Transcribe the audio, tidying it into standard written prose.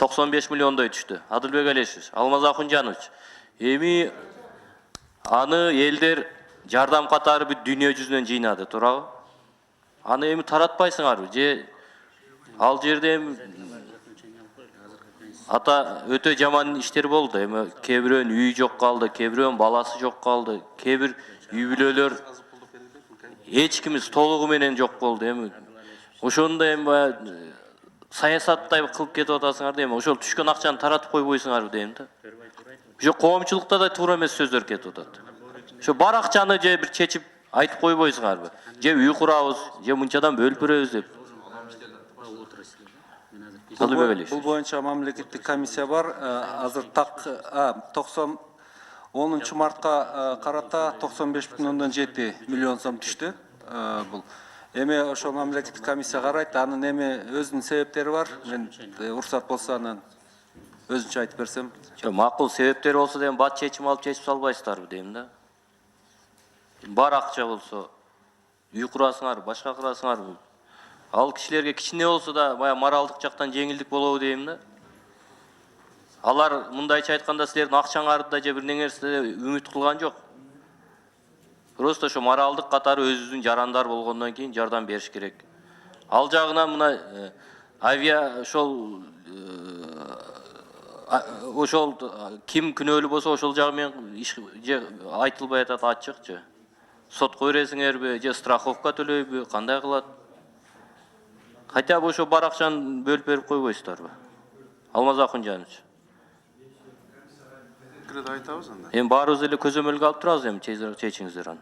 95 миллиондай түштү. Адылбек Алешевич, Алмаз Акунжанович. Эми аны элдер жардам катары бүт дүйнө жүзүнөн жыйнады, туурабы? Аны эми таратпайсыңарбы? Же ал жерде ата өтө жаман иштер болду. Эми кээ бирөөнүн үйү жок калды, кээ бирөөнүн баласы жок калды, кээ бир үй бүлөлөр эч кимиз толугу менен жок болду. Эми ошондо эми саясаттай кылып кетип атасыңар дейм. Ошол түшкөн акчаны таратып койбойсуңарбы дейм да. Ошо коомчулукта да туура эмес сөздөр кетип атат. Ошо бар акчаны же бир чечип айтып койбойсуңарбы? Же үй курабыз, же мынчадан бөлүп беребиз деп. Бул боюнча мамлекеттик комиссия бар. Азыр так 10 мартка карата 95,7 миллион сом түштү. Бул эми ошол мамлекеттик комиссия карайт. Анын эми өзүнүн себептери бар. Мен уруксат болсо анан өзүнчө айтып берсем. Макул себептери болсо дейм, бат чечим алып чечип салбайсыздарбы дейм да. Бар акча болсо үй курасыңар, башка кыласыңар. Ал кишилерге кичине болсо да бая моралдык жактан жеңилдик болобу дейм да. Алар мындайча айтканда силердин акчаңарды да же бир неңерсе үмүт кылган жок. Просто ошо моралдык катары өзүбүздүн жарандар болгондон кийин жардам бериш керек. Ал жагынан мына авиа ошол ким күнөөлүү болсо ошол жагы менен же айтылбай атат, ачыкчы. Сотко бересиңерби, же страховка төлөйбү, кандай кылат? Хотя бы ошо бар акчаны бөлүп берип койбойсуздарбы? Алмаз Акунжанович. Айтабыз анда. Эми баарыбыз эле көзөмөлгө алып турабыз, эми чечиңиздер аны.